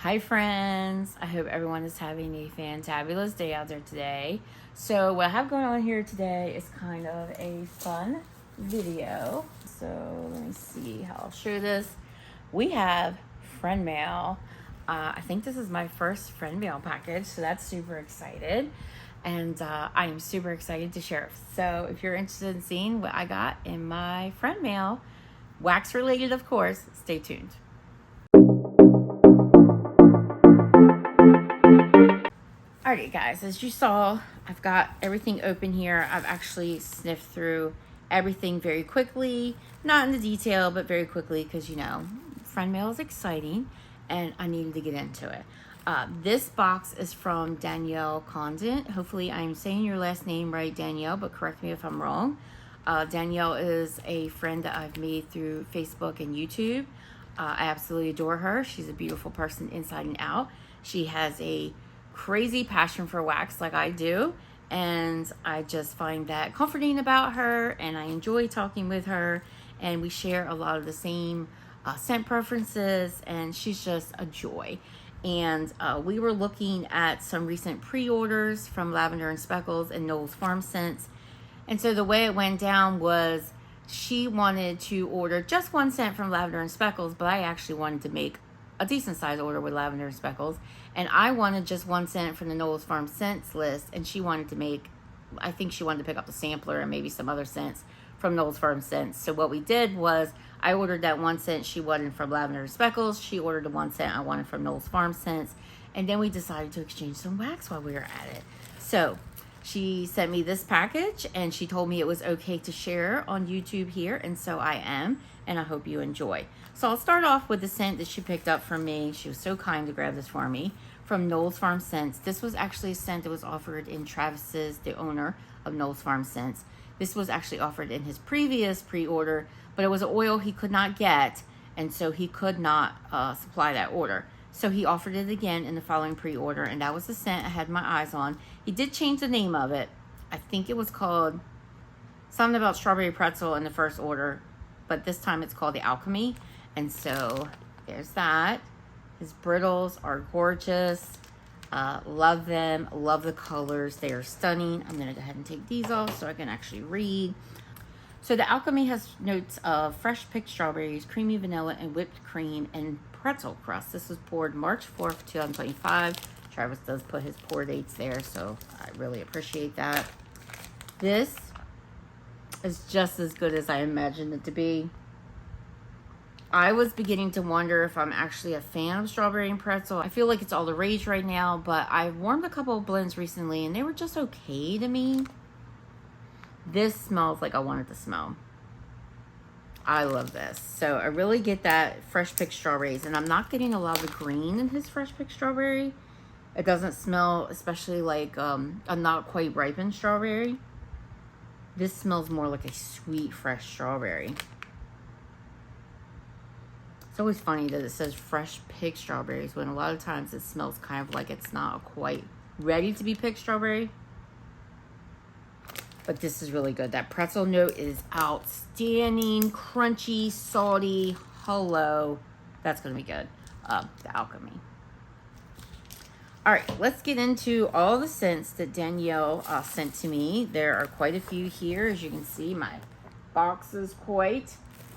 Hi friends, I hope everyone is having a fantabulous day out there today. So what I have going on here today is kind of a fun video. So let me see how I'll show this. We have friend mail. I think this is my first friend mail package, so that's super excited. And I am super excited to share it. So if you're interested in seeing what I got in my friend mail, wax related of course, stay tuned. Alrighty guys, as you saw, I've got everything open here. I've actually sniffed through everything very quickly, not in the detail, but very quickly because, you know, friend mail is exciting and I needed to get into it. This box is from Danielle Condent. Hopefully I'm saying your last name right, Danielle, but correct me if I'm wrong. Danielle is a friend that I've made through Facebook and YouTube. I absolutely adore her. She's a beautiful person inside and out. She has a crazy passion for wax like I do, and I just find that comforting about her, and I enjoy talking with her, and we share a lot of the same scent preferences, and she's just a joy. And we were looking at some recent pre-orders from Lavender and Speckles and Knowles Farm Scents, and so the way it went down was she wanted to order just one scent from Lavender and Speckles, but I actually wanted to make a decent size order with Lavender and Speckles, and I wanted just one scent from the Knowles Farm Scents list, and she wanted to make, I think she wanted to pick up the sampler and maybe some other scents from Knowles Farm Scents. So what we did was I ordered that one scent she wanted from Lavender and Speckles, she ordered the one scent I wanted from Knowles Farm Scents, and then we decided to exchange some wax while we were at it. So she sent me this package and she told me it was okay to share on YouTube here, and so I am, and I hope you enjoy. So I'll start off with the scent that she picked up from me. She was so kind to grab this for me from Knowles Farm Scents. This was actually a scent that was offered in Travis's, the owner of Knowles Farm Scents. This was actually offered in his previous pre-order, but it was an oil he could not get, and so he could not supply that order. So he offered it again in the following pre-order, and that was the scent I had my eyes on. He did change the name of it. I think it was called something about strawberry pretzel in the first order, but this time it's called the Alchemy. And so there's that. His brittles are gorgeous. Love them. Love the colors. They are stunning. I'm going to go ahead and take these off so I can actually read. So the Alchemy has notes of fresh picked strawberries, creamy vanilla, and whipped cream and pretzel crust. This was poured March 4th, 2025. Travis does put his pour dates there, so I really appreciate that. This is just as good as I imagined it to be. I was beginning to wonder if I'm actually a fan of strawberry and pretzel. I feel like it's all the rage right now, but I've warmed a couple of blends recently and they were just okay to me. This smells like I want it to smell. I love this. So I really get that fresh picked strawberries, and I'm not getting a lot of the green in his fresh picked strawberry. It doesn't smell especially like a not quite ripened strawberry. This smells more like a sweet fresh strawberry. It's always funny that it says fresh picked strawberries when a lot of times it smells kind of like it's not quite ready to be picked strawberry. But this is really good. That pretzel note is outstanding, crunchy, salty, hello. That's going to be good. The Alchemy. All right, let's get into all the scents that Danielle sent to me. There are quite a few here. As you can see, my box is quite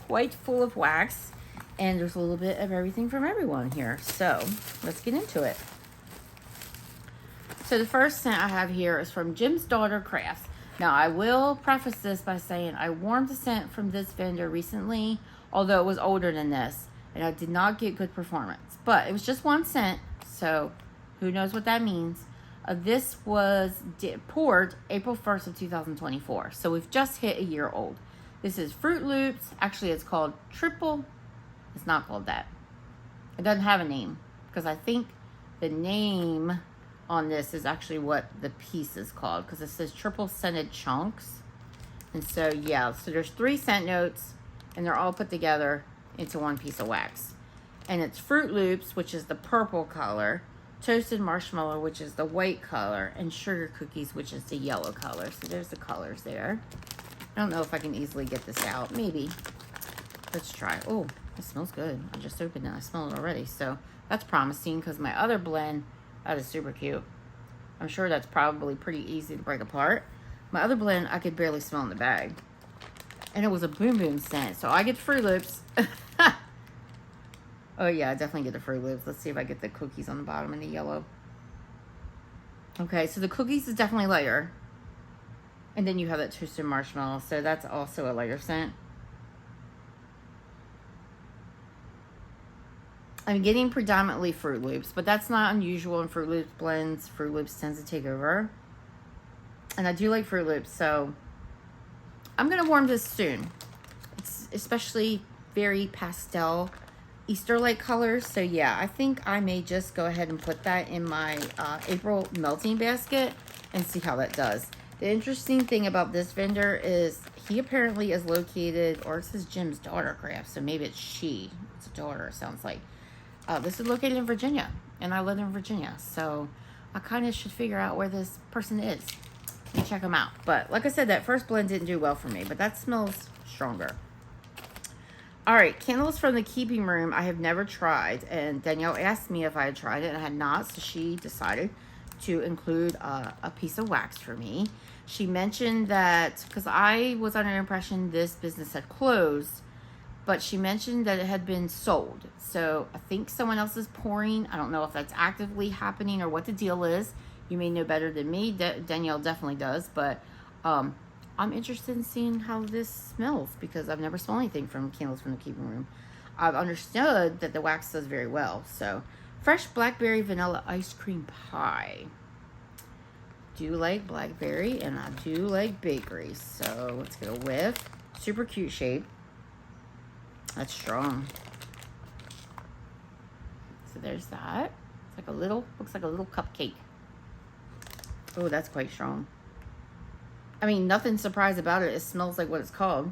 full of wax. And there's a little bit of everything from everyone here. So let's get into it. So the first scent I have here is from Jim's Daughter Crafts. Now I will preface this by saying I warmed the scent from this vendor recently, although it was older than this, and I did not get good performance. But it was just one scent, so who knows what that means. This was poured April 1st of 2024, so we've just hit a year old. This is Fruit Loops. Actually, it's called Triple. It's not called that. It doesn't have a name because I think the name on this is actually what the piece is called, because it says Triple Scented Chunks. And so, yeah, so there's 3 scent notes and they're all put together into one piece of wax. And it's Fruit Loops, which is the purple color, Toasted Marshmallow, which is the white color, and Sugar Cookies, which is the yellow color. So there's the colors there. I don't know if I can easily get this out. Maybe. Let's try. Oh, it smells good. I just opened it. I smell it already. So that's promising because my other blend, that is super cute. I'm sure that's probably pretty easy to break apart. My other blend, I could barely smell in the bag. And it was a Boom Boom scent. So I get Fruit Loops. Oh, yeah, I definitely get the Fruit Loops. Let's see if I get the cookies on the bottom in the yellow. Okay, so the cookies is definitely lighter. And then you have that toasted marshmallow. So that's also a lighter scent. I'm getting predominantly Fruit Loops, but that's not unusual in Fruit Loops blends. Fruit Loops tends to take over. And I do like Fruit Loops, so I'm going to warm this soon. It's especially very pastel Easter-like colors. So yeah, I think I may just go ahead and put that in my April melting basket and see how that does. The interesting thing about this vendor is he apparently is located, or it says Jim's daughter craft, so maybe it's she. It's a daughter, it sounds like. This is located in Virginia, and I live in Virginia, so I kind of should figure out where this person is and check them out. But like I said, that first blend didn't do well for me, but that smells stronger. All right, candles from the Keeping Room I have never tried, and Danielle asked me if I had tried it, and I had not, so she decided to include a piece of wax for me. She mentioned that, because I was under the impression this business had closed, but she mentioned that it had been sold. So I think someone else is pouring. I don't know if that's actively happening or what the deal is. You may know better than me. Danielle definitely does, but I'm interested in seeing how this smells because I've never smelled anything from Candles from the Keeping Room. I've understood that the wax does very well. So, fresh blackberry vanilla ice cream pie. Do like blackberry and I do like bakery. So, let's get a whiff. Super cute shape. That's strong. So, there's that. It's like a little, looks like a little cupcake. Oh, that's quite strong. I mean, nothing surprised about it. It smells like what it's called.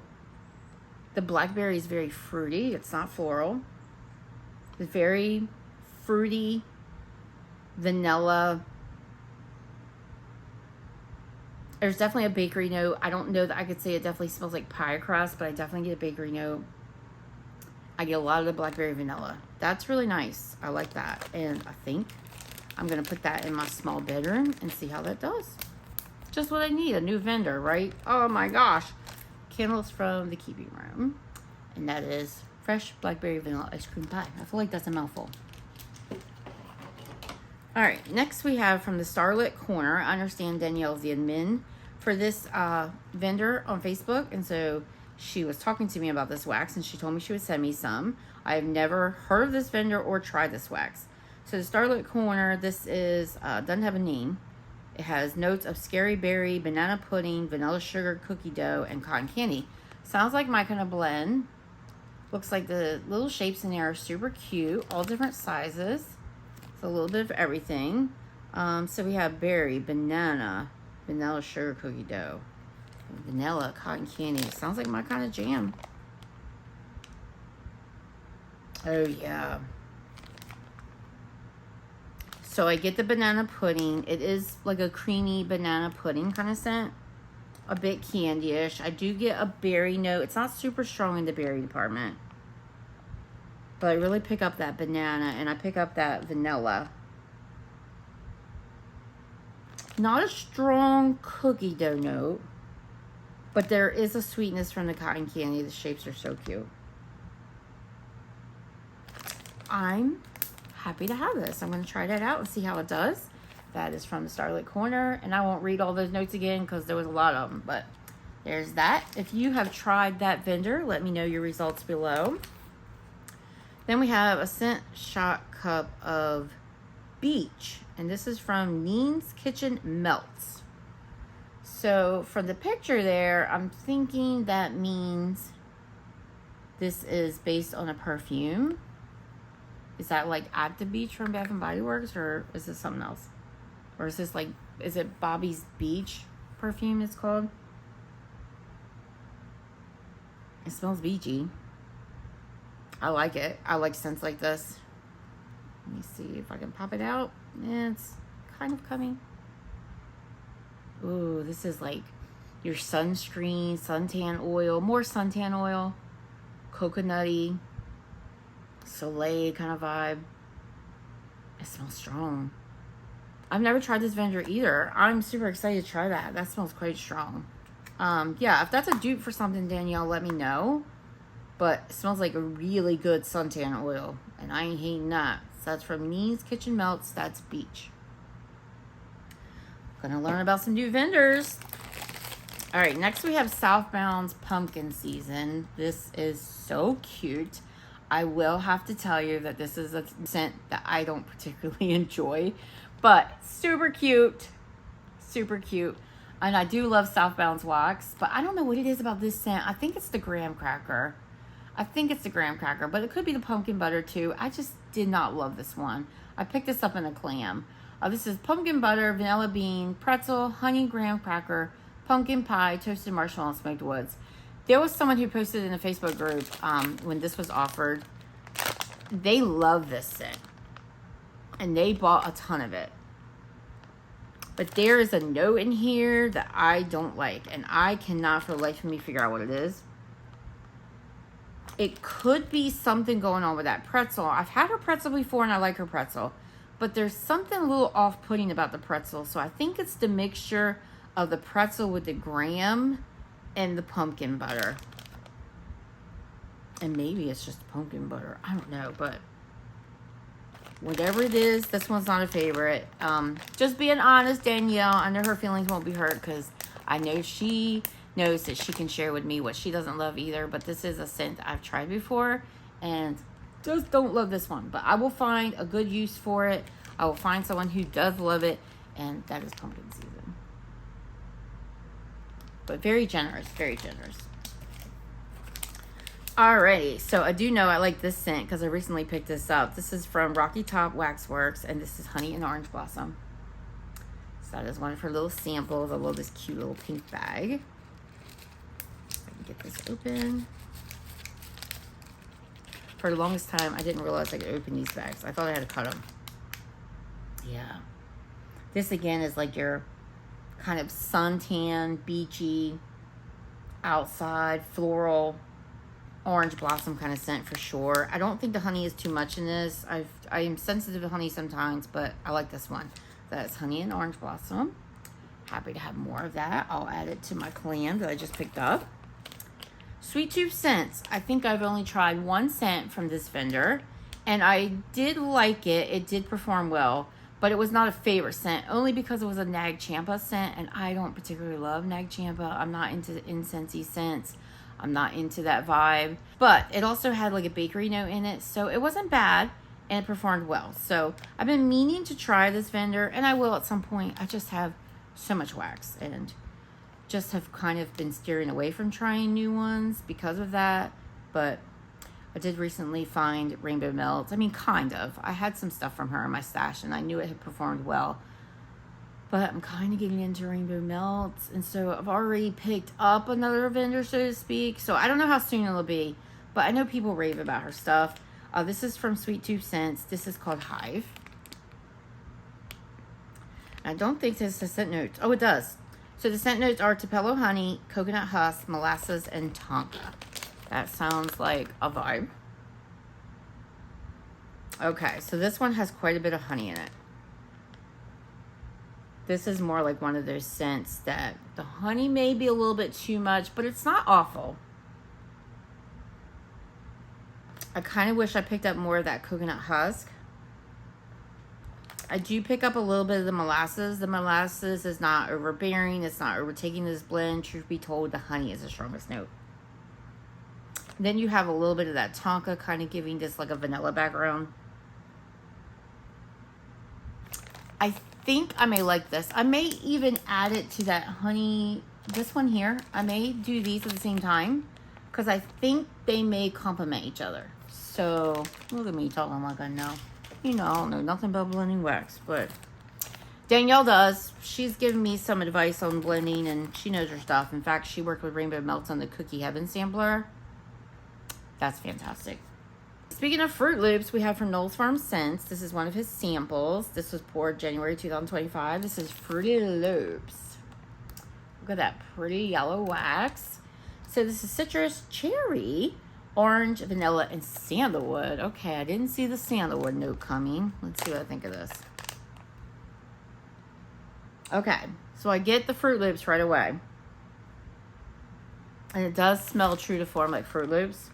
The blackberry is very fruity. It's not floral. It's very fruity, vanilla. There's definitely a bakery note. I don't know that I could say it definitely smells like pie crust, but I definitely get a bakery note. I get a lot of the blackberry vanilla. That's really nice. I like that. And I think I'm going to put that in my small bedroom and see how that does. Just what I need, a new vendor, right? Oh my gosh. Candles from the Keeping Room. And that is fresh blackberry vanilla ice cream pie. I feel like that's a mouthful. All right, next we have from the Starlit Corner. I understand Danielle's the admin for this vendor on Facebook. And so she was talking to me about this wax and she told me she would send me some. I've never heard of this vendor or tried this wax. So the Starlit Corner, this is, doesn't have a name. It has notes of scary berry, banana pudding, vanilla sugar, cookie dough, and cotton candy. Sounds like my kind of blend. Looks like the little shapes in there are super cute. All different sizes. It's a little bit of everything. So we have berry, banana, vanilla sugar, cookie dough, vanilla, cotton candy. Sounds like my kind of jam. Oh, yeah. So I get the banana pudding. It is like a creamy banana pudding kind of scent. A bit candy-ish. I do get a berry note. It's not super strong in the berry department. But I really pick up that banana and I pick up that vanilla. Not a strong cookie dough note. But there is a sweetness from the cotton candy. The shapes are so cute. I'm happy to have this. I'm going to try that out and see how it does. That is from the Starlit Corner. And I won't read all those notes again because there was a lot of them. But there's that. If you have tried that vendor, let me know your results below. Then we have a scent shot cup of beach. And this is from Neen's Kitchen Melts. So from the picture there, I'm thinking that means this is based on a perfume. Is that like At the Beach from Bath and Body Works, or is this something else? Or is this like, is it Bobby's Beach perfume it's called? It smells beachy. I like it. I like scents like this. Let me see if I can pop it out. It's kind of coming. Ooh, this is like your sunscreen, suntan oil, more suntan oil, coconutty, Soleil kind of vibe. It smells strong. I've never tried this Vendor either. I'm super excited to try that. That smells quite strong. Yeah, if that's a dupe for something, Danielle, let me know. But it smells like a really good suntan oil. And I ain't hating that. So that's from Nee's Kitchen Melts. That's Beach. Gonna learn about some new vendors. All right, next we have Southbound's Pumpkin Season. This is so cute. I will have to tell you that this is a scent that I don't particularly enjoy, but super cute, super cute. And I do love Southbound's wax, but I don't know what it is about this scent. I think it's the graham cracker. But it could be the pumpkin butter too. I just did not love this one. I picked this up in a clam. This is pumpkin butter, vanilla bean, pretzel, honey graham cracker, pumpkin pie, toasted marshmallow, and smoked woods. There was someone who posted in a Facebook group when this was offered. They love this scent. And they bought a ton of it. But there is a note in here that I don't like. And I cannot for the life of me figure out what it is. It could be something going on with that pretzel. I've had her pretzel before and I like her pretzel. But there's something a little off-putting about the pretzel. So I think it's the mixture of the pretzel with the graham and the pumpkin butter. And maybe it's just pumpkin butter. I don't know, but whatever it is, this one's not a favorite. Just being honest, Danielle, I know her feelings won't be hurt because I know she knows that she can share with me what she doesn't love either. But this is a scent I've tried before and just don't love this one. But I will find a good use for it. I will find someone who does love it, and that is pumpkin season. But very generous, very generous. Alrighty, so I do know I like this scent because I recently picked this up. This is from Rocky Top Waxworks, and this is Honey and Orange Blossom. So that is one of her little samples. I love this cute little pink bag. If I can get this open. For the longest time, I didn't realize I could open these bags. I thought I had to cut them. Yeah. This, again, is like your kind of suntan, beachy, outside, floral, orange blossom kind of scent for sure. I don't think the honey is too much in this. I am sensitive to honey sometimes, but I like this one. That's Honey and Orange Blossom. Happy to have more of that. I'll add it to my clam that I just picked up. Sweet Tooth Scents. I think I've only tried one scent from this vendor, and I did like it. It did perform well, but it was not a favorite scent, only because it was a Nag Champa scent, and I don't particularly love Nag Champa. I'm not into incensey scents. I'm not into that vibe. But it also had like a bakery note in it, so it wasn't bad, and it performed well. So I've been meaning to try this vendor, and I will at some point. I just have so much wax, and just have kind of been steering away from trying new ones because of that. But I did recently find Rainbow Melts. I mean, kind of. I had some stuff from her in my stash, and I knew it had performed well. But I'm kind of getting into Rainbow Melts, and so I've already picked up another vendor, so to speak. So I don't know how soon it'll be, but I know people rave about her stuff. This is from Sweet Tooth Scents. This is called Hive. I don't think this has scent notes. Oh, it does. So the scent notes are Tupelo honey, coconut husk, molasses, and tonka. That sounds like a vibe. Okay, so this one has quite a bit of honey in it. This is more like one of those scents that the honey may be a little bit too much, but it's not awful. I kind of wish I picked up more of that coconut husk. I do pick up a little bit of the molasses. The molasses is not overbearing. It's not overtaking this blend. Truth be told, the honey is the strongest note. Then you have a little bit of that tonka kind of giving this like a vanilla background. I think I may like this. I may even add it to that honey, this one here. I may do these at the same time because I think they may complement each other. So, look at me talking like I know. You know, I don't know nothing about blending wax, but Danielle does. She's given me some advice on blending, and she knows her stuff. In fact, she worked with Rainbow Melts on the Cookie Heaven sampler. That's fantastic. Speaking of Fruit Loops, we have from Knowles Farm Scents. This is one of his samples. This was poured January 2025. This is Fruity Loops. Look at that pretty yellow wax. So this is citrus, cherry, Orange, vanilla, and sandalwood. Okay, I didn't see the sandalwood note coming. Let's see what I think of this. Okay, so I get the Fruit Loops right away. And it does smell true to form like Fruit Loops.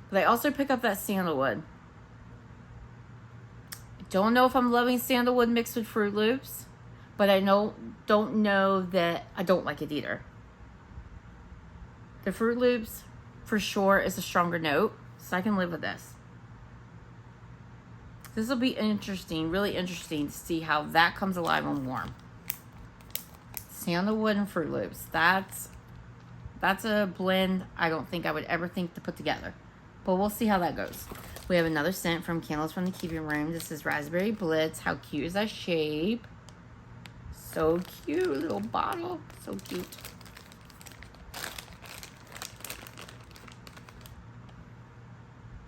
But I also pick up that sandalwood. I don't know if I'm loving sandalwood mixed with Fruit Loops, but I don't know that I don't like it either. The Fruit Loops, for sure, is a stronger note, so I can live with this. This will be interesting, really interesting to see how that comes alive and warm. Sandalwood and Fruit Loops. That's a blend I don't think I would ever think to put together. But we'll see how that goes. We have another scent from Candles from the Keeping Room. This is Raspberry Blitz. How cute is that shape? So cute, little bottle. So cute.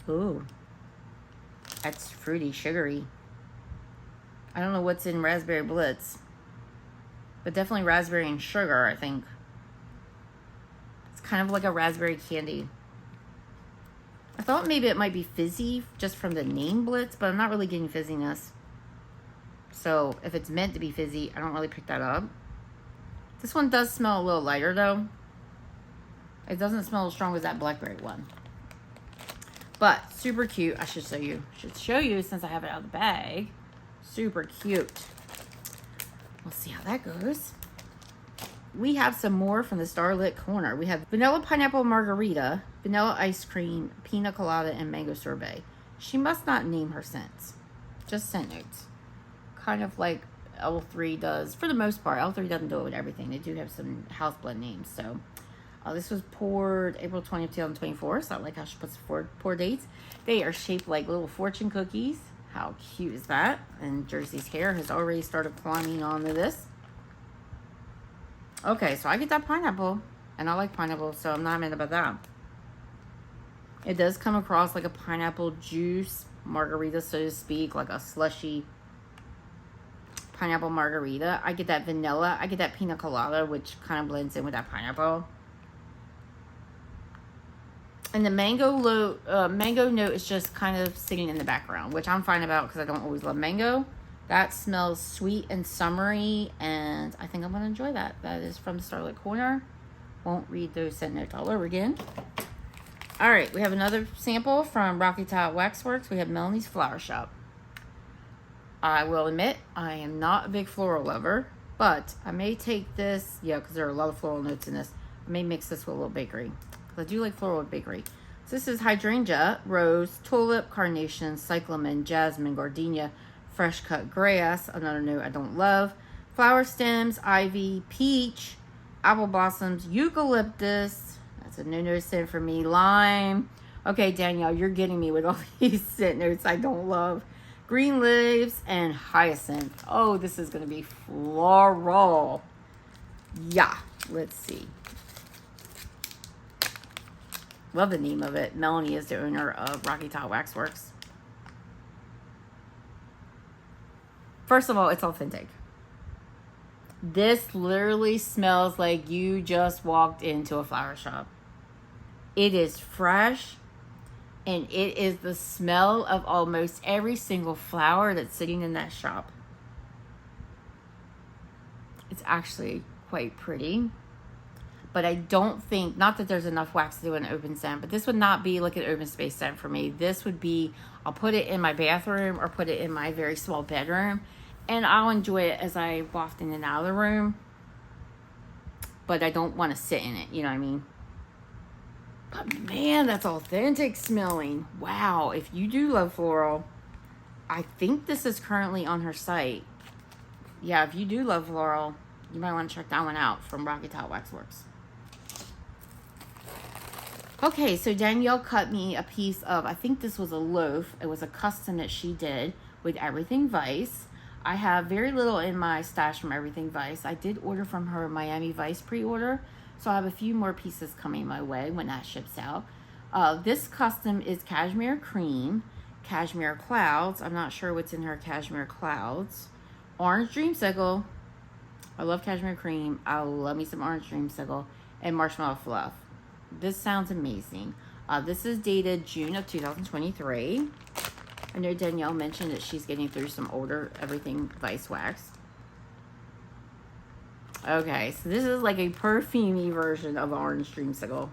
Ooh. That's fruity, sugary. I don't know what's in Raspberry Blitz. But definitely raspberry and sugar, I think. It's kind of like a raspberry candy. I thought maybe it might be fizzy just from the name Blitz, but I'm not really getting fizziness. So if it's meant to be fizzy, I don't really pick that up. This one does smell a little lighter though. It doesn't smell as strong as that blackberry one. But super cute. I should show you since I have it out of the bag. Super cute. We'll see how that goes. We have some more from the Starlit Corner. We have vanilla pineapple margarita, vanilla ice cream, pina colada, and mango sorbet. She must not name her scents. Just scent notes. Kind of like L3 does. For the most part, L3 doesn't do it with everything. They do have some house blend names. So this was poured April 20th, 2024. So I like how she puts pour dates. They are shaped like little fortune cookies. How cute is that? And Jersey's hair has already started climbing onto this. Okay, so I get that pineapple, and I like pineapple, so I'm not mad about that. It does come across like a pineapple juice margarita, so to speak, like a slushy pineapple margarita. I get that vanilla. I get that pina colada, which kind of blends in with that pineapple. And the mango note is just kind of sitting in the background, which I'm fine about because I don't always love mango. That smells sweet and summery, and I think I'm going to enjoy that. That is from Starlit Corner. Won't read those scent notes all over again. All right, we have another sample from Rocky Top Waxworks. We have Melanie's Flower Shop. I will admit, I am not a big floral lover, but I may take this, because there are a lot of floral notes in this. I may mix this with a little bakery, because I do like floral with bakery. So this is hydrangea, rose, tulip, carnation, cyclamen, jasmine, gardenia, fresh cut grass, another note I don't love, flower stems, ivy, peach, apple blossoms, eucalyptus, that's a no scent for me, lime. Okay, Danielle, you're getting me with all these scent notes I don't love. Green leaves and hyacinth. Oh, this is going to be floral. Yeah, let's see. Love the name of it. Melanie is the owner of Rocky Top Waxworks. First of all, it's authentic. This literally smells like you just walked into a flower shop. It is fresh, and it is the smell of almost every single flower that's sitting in that shop. It's actually quite pretty. But I don't think, not that there's enough wax to do an open scent, but this would not be like an open space scent for me. This would be, I'll put it in my bathroom or put it in my very small bedroom, and I'll enjoy it as I waft in and out of the room. But I don't want to sit in it, you know what I mean? But man, that's authentic smelling. Wow, if you do love floral, I think this is currently on her site. Yeah, if you do love floral, you might want to check that one out from Rocky Top Waxworks. Okay, so Danielle cut me a piece of, I think this was a loaf. It was a custom that she did with Everything Vice. I have very little in my stash from Everything Vice. I did order from her Miami Vice pre-order, so I have a few more pieces coming my way when that ships out. This custom is Cashmere Cream, Cashmere Clouds. I'm not sure what's in her Cashmere Clouds. Orange Dreamsicle. I love Cashmere Cream. I love me some Orange Dreamsicle. And Marshmallow Fluff. This sounds amazing. This is dated June of 2023. I know Danielle mentioned that she's getting through some older Everything Vice wax. Okay, so this is like a perfumey version of Orange Dreamsicle.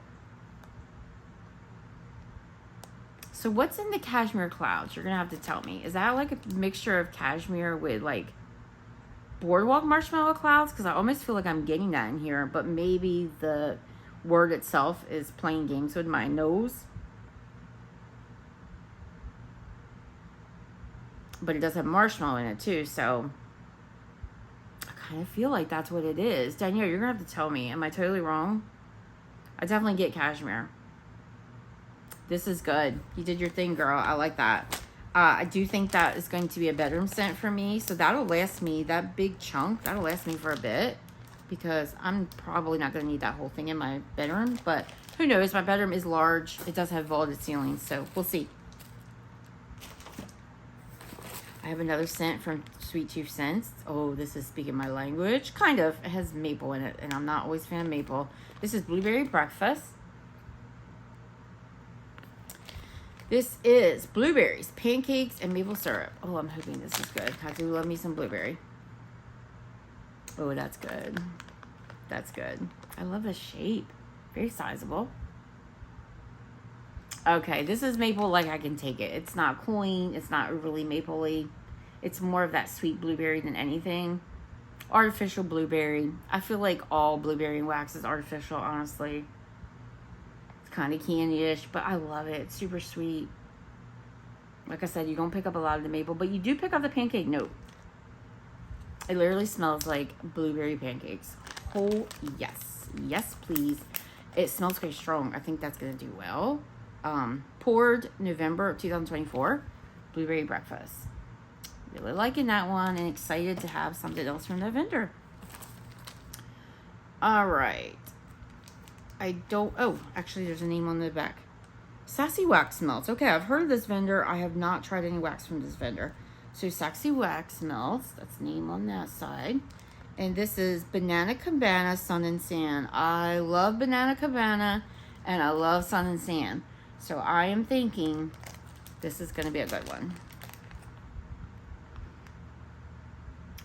So what's in the Cashmere Clouds? You're going to have to tell me. Is that like a mixture of cashmere with like Boardwalk Marshmallow Clouds? Because I almost feel like I'm getting that in here. But maybe the word itself is playing games with my nose. But it does have marshmallow in it too. So I kind of feel like that's what it is. Danielle, you're going to have to tell me. Am I totally wrong? I definitely get cashmere. This is good. You did your thing, girl. I like that. I do think that is going to be a bedroom scent for me. So that'll last me, that big chunk, that'll last me for a bit. Because I'm probably not going to need that whole thing in my bedroom. But who knows? My bedroom is large. It does have vaulted ceilings. So we'll see. I have another scent from Sweet Tooth Scents. Oh, this is speaking my language. Kind of. It has maple in it. And I'm not always a fan of maple. This is Blueberry Breakfast. This is blueberries, pancakes, and maple syrup. Oh, I'm hoping this is good. I do love me some blueberry. Oh, that's good. That's good. I love the shape. Very sizable. Okay, this is maple like I can take it. It's not cloying. It's not overly mapley. It's more of that sweet blueberry than anything. Artificial blueberry. I feel like all blueberry wax is artificial, honestly. Kind of candy-ish, but I love it. It's super sweet. Like I said, you don't pick up a lot of the maple, but you do pick up the pancake note. It literally smells like blueberry pancakes. Oh, yes. Yes, please. It smells very strong. I think that's going to do well. Poured November of 2024. Blueberry Breakfast. Really liking that one and excited to have something else from the vendor. All right. Actually, there's a name on the back. Sassy Wax Melts. Okay, I've heard of this vendor. I have not tried any wax from this vendor. So, Sassy Wax Melts. That's the name on that side. And this is Banana Cabana Sun and Sand. I love Banana Cabana and I love Sun and Sand. So, I am thinking this is going to be a good one.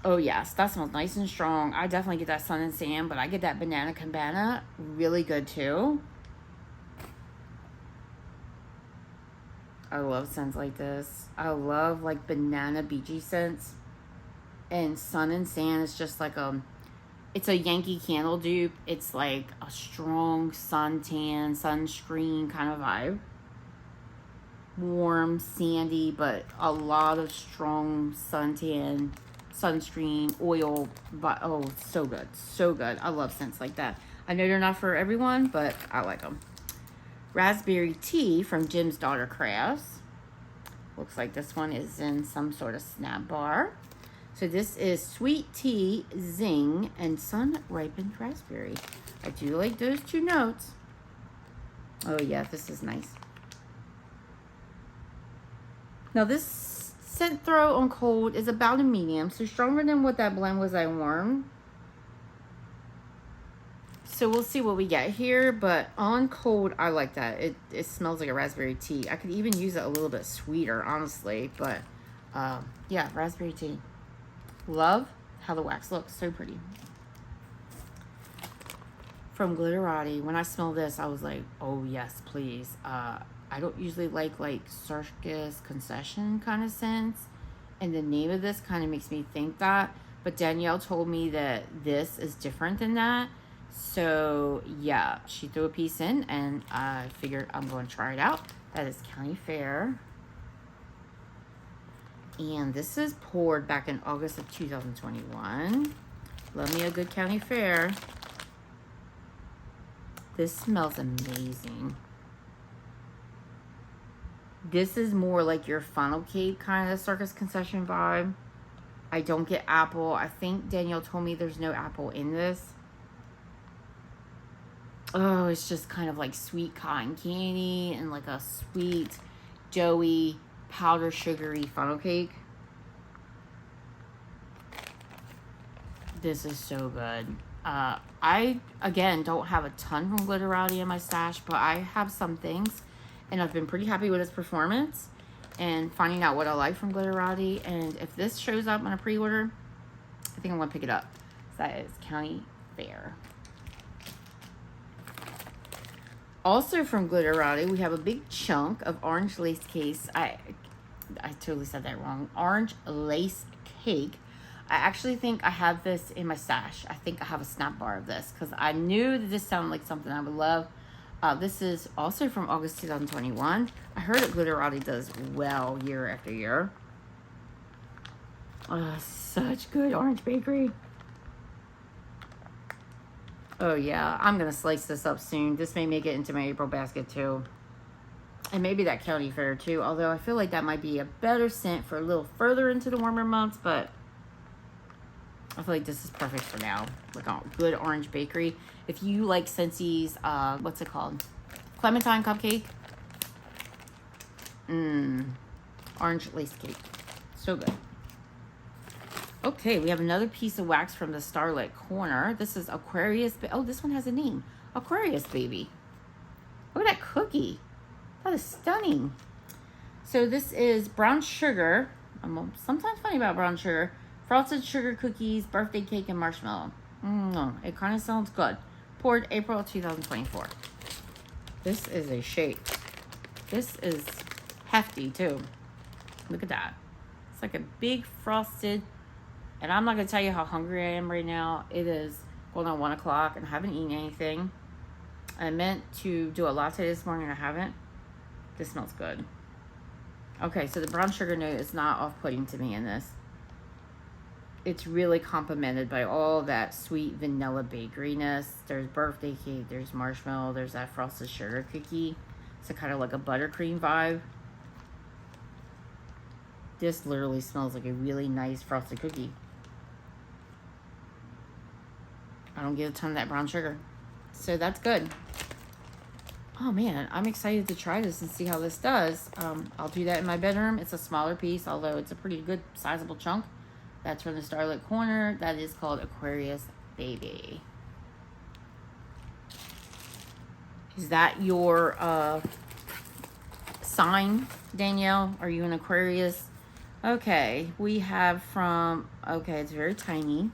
Oh, yes. That smells nice and strong. I definitely get that Sun and Sand, but I get that Banana Cabana really good, too. I love scents like this. I love, like, banana beachy scents. And Sun and Sand is just like it's a Yankee Candle dupe. It's like a strong suntan, sunscreen kind of vibe. Warm, sandy, but a lot of strong suntan, sunscreen, oil. But oh, so good. So good. I love scents like that. I know they're not for everyone, but I like them. Raspberry Tea from Jim's Daughter Crafts. Looks like this one is in some sort of snap bar. So this is Sweet Tea, Zing, and Sun-Ripened Raspberry. I do like those two notes. Oh yeah, this is nice. Now this scent throw on cold is about a medium, so stronger than what that blend was at warm. So we'll see what we get here, but on cold, I like that. It smells like a raspberry tea. I could even use it a little bit sweeter, honestly, but yeah, raspberry tea. Love how the wax looks. So pretty. From Glitterati. When I smell this, I was like, oh, yes, please. I don't usually like circus concession kind of scents. And the name of this kind of makes me think that. But Danielle told me that this is different than that. So, yeah, she threw a piece in. And I figured I'm going to try it out. That is County Fair. And this is poured back in August of 2021. Love me a good County Fair. This smells amazing. This is more like your funnel cake kind of circus concession vibe. I don't get apple. I think Danielle told me there's no apple in this. Oh, it's just kind of like sweet cotton candy and like a sweet, doughy, powder sugary funnel cake. This is so good. I, again, don't have a ton from Glitterati in my stash, but I have some things, and I've been pretty happy with its performance and finding out what I like from Glitterati. And if this shows up on a pre-order, I think I'm going to pick it up. So that is County Fair. Also from Glitterati, we have a big chunk of orange lace case. I totally said that wrong. Orange lace cake. I actually think I have this in my stash. I think I have a snap bar of this because I knew that this sounded like something I would love. This is also from August 2021. I heard that Glitterati does well year after year. Such good orange bakery. Oh yeah, I'm going to slice this up soon. This may make it into my April basket too. And maybe that County Fair too. Although I feel like that might be a better scent for a little further into the warmer months. But I feel like this is perfect for now. Like a good orange bakery. If you like Scentsy's, what's it called? Clementine cupcake. Orange lace cake. So good. Okay, we have another piece of wax from the Starlit Corner. This is Aquarius. Oh, this one has a name. Aquarius Baby. Look at that cookie. That is stunning. So this is brown sugar. I'm sometimes funny about brown sugar. Frosted sugar cookies, birthday cake, and marshmallow. It kind of sounds good. Poured April 2024. This is a shake. This is hefty too. Look at that. It's like a big frosted. And I'm not going to tell you how hungry I am right now. It is going on 1 o'clock and I haven't eaten anything. I meant to do a latte this morning and I haven't. This smells good. Okay, so the brown sugar note is not off-putting to me in this. It's really complemented by all that sweet vanilla bakeryness. There's birthday cake, there's marshmallow, there's that frosted sugar cookie. So kind of like a buttercream vibe. This literally smells like a really nice frosted cookie. I don't get a ton of that brown sugar. So that's good. Oh man, I'm excited to try this and see how this does. I'll do that in my bedroom. It's a smaller piece, although it's a pretty good sizable chunk. That's from the Starlit Corner. That is called Aquarius Baby. Is that your sign, Danielle? Are you an Aquarius? Okay, we have from, okay, it's very tiny.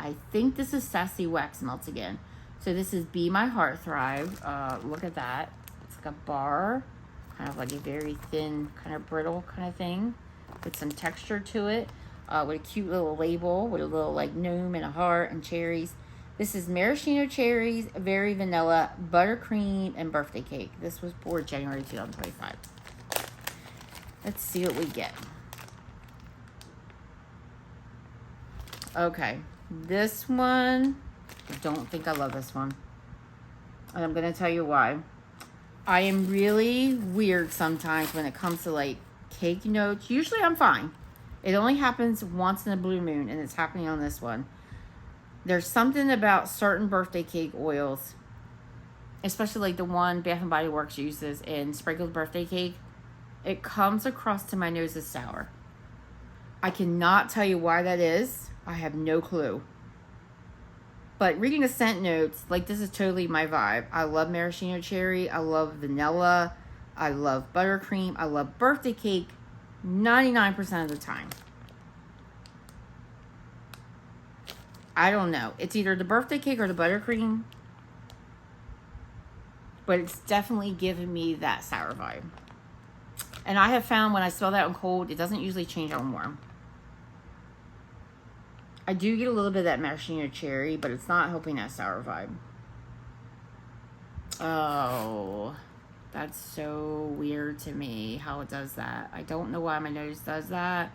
I think this is Sassy Wax Melts again. So this is Be My Heart Thrive. Look at that. It's like a bar, kind of like a very thin, kind of brittle kind of thing with some texture to it. With a cute little label with a little like gnome and a heart and cherries. This is maraschino cherries, very vanilla, buttercream, and birthday cake. This was poured January 2025. Let's see what we get. Okay, this one, I don't think I love this one. And I'm going to tell you why. I am really weird sometimes when it comes to like cake notes. Usually I'm fine. It only happens once in a blue moon, and it's happening on this one. There's something about certain birthday cake oils, especially like the one Bath & Body Works uses in sprinkled birthday cake. It comes across to my nose as sour. I cannot tell you why that is. I have no clue. But reading the scent notes, like this is totally my vibe. I love maraschino cherry. I love vanilla. I love buttercream. I love birthday cake 99% of the time. I don't know. It's either the birthday cake or the buttercream. But it's definitely giving me that sour vibe. And I have found when I smell that on cold, it doesn't usually change on warm. I do get a little bit of that maraschino cherry, but it's not helping that sour vibe. Oh, that's so weird to me how it does that. I don't know why my nose does that.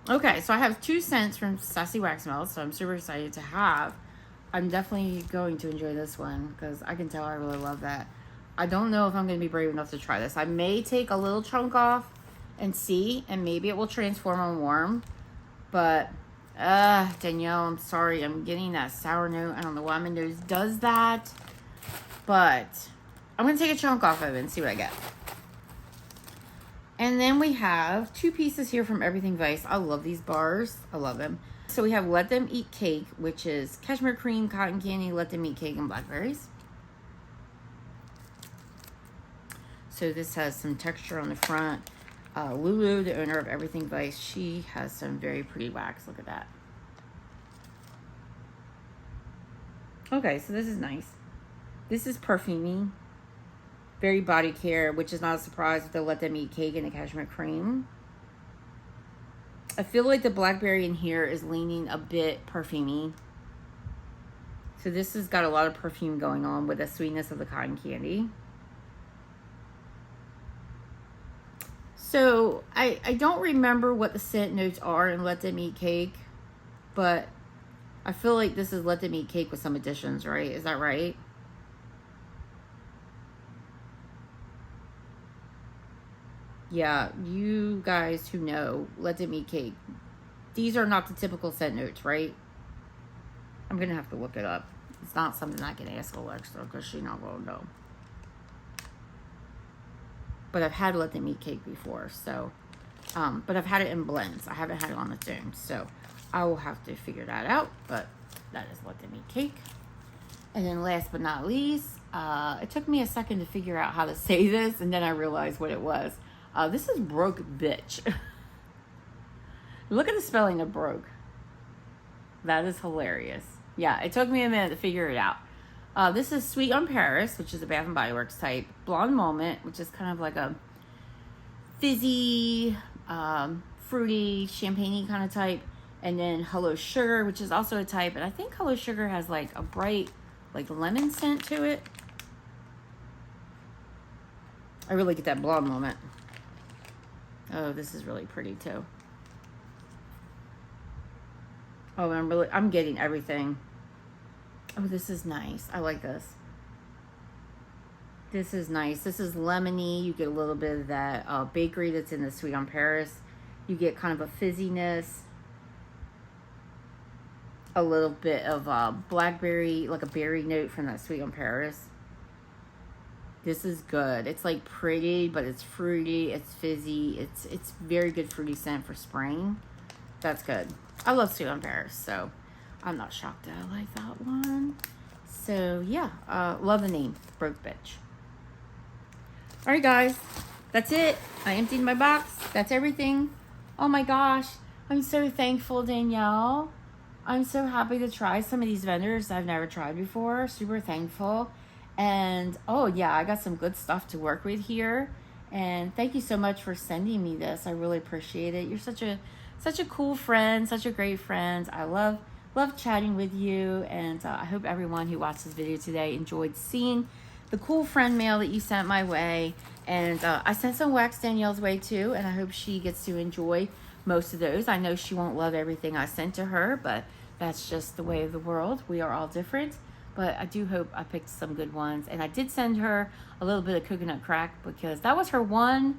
Okay, so I have 2 scents from Sassy Wax Melts, so I'm super excited to have. I'm definitely going to enjoy this one because I can tell I really love that. I don't know if I'm going to be brave enough to try this. I may take a little chunk off and see, and maybe it will transform on warm. But, Danielle, I'm sorry. I'm getting that sour note. I don't know why my nose does that. But I'm going to take a chunk off of it and see what I get. And then we have 2 pieces here from Everything Vice. I love these bars. I love them. So we have Let Them Eat Cake, which is cashmere cream, cotton candy, let them eat cake, and blackberries. So this has some texture on the front. Lulu, the owner of Everything Vice, she has some very pretty wax. Look at that. Okay, so this is nice. This is perfumey. Very body care, which is not a surprise with the Let Them Eat Cake and the cashmere cream. I feel like the blackberry in here is leaning a bit perfumey. So this has got a lot of perfume going on with the sweetness of the cotton candy. So I don't remember what the scent notes are in Let Them Eat Cake, but I feel like this is Let Them Eat Cake with some additions, right? Is that right? Yeah, you guys who know, Let Them Eat Cake. These are not the typical scent notes, right? I'm going to have to look it up. It's not something I can ask Alexa because she's not going to know. But I've had Let Them Eat Cake before, so. But I've had it in blends. I haven't had it on its own, so I will have to figure that out. But that is Let Them Eat Cake. And then last but not least, it took me a second to figure out how to say this, and then I realized what it was. This is Broke Bitch. Look at the spelling of broke. That is hilarious. Yeah, it took me a minute to figure it out. This is Sweet on Paris, which is a Bath & Body Works type. Blonde Moment, which is kind of like a fizzy, fruity, champagne-y kind of type. And then Hello Sugar, which is also a type. And I think Hello Sugar has like a bright, like lemon scent to it. I really get that Blonde Moment. Oh, this is really pretty too. Oh, I'm getting everything. Oh, this is nice. I like this. This is nice. This is lemony. You get a little bit of that bakery that's in the Sweet on Paris. You get kind of a fizziness. A little bit of blackberry, like a berry note from that Sweet on Paris. This is good. It's like pretty, but it's fruity. It's fizzy. It's very good fruity scent for spring. That's good. I love Sweet on Paris, so I'm not shocked that I like that one. So yeah, love the name, Broke Bitch. All right, guys, that's it. I emptied my box. That's everything. Oh my gosh, I'm so thankful, Danielle. I'm so happy to try some of these vendors I've never tried before. Super thankful. And oh yeah, I got some good stuff to work with here. And thank you so much for sending me this. I really appreciate it. You're such a cool friend, such a great friend. I love chatting with you, and I hope everyone who watched this video today enjoyed seeing the cool friend mail that you sent my way. And I sent some wax Danielle's way too, and I hope she gets to enjoy most of those. I know she won't love everything I sent to her, but that's just the way of the world. We are all different, but I do hope I picked some good ones. And I did send her a little bit of coconut crack because that was her one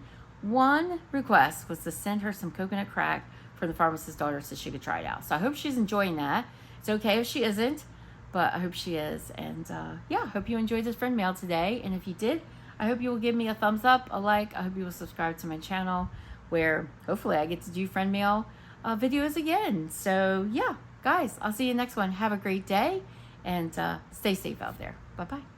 request, was to send her some coconut crack for the pharmacist's daughter so she could try it out. So I hope she's enjoying that. It's okay if she isn't, but I hope she is. And yeah, I hope you enjoyed this friend mail today. And if you did, I hope you will give me a thumbs up, a like. I hope you will subscribe to my channel, where hopefully I get to do friend mail videos again. So yeah, guys, I'll see you next one. Have a great day, and stay safe out there. Bye-bye.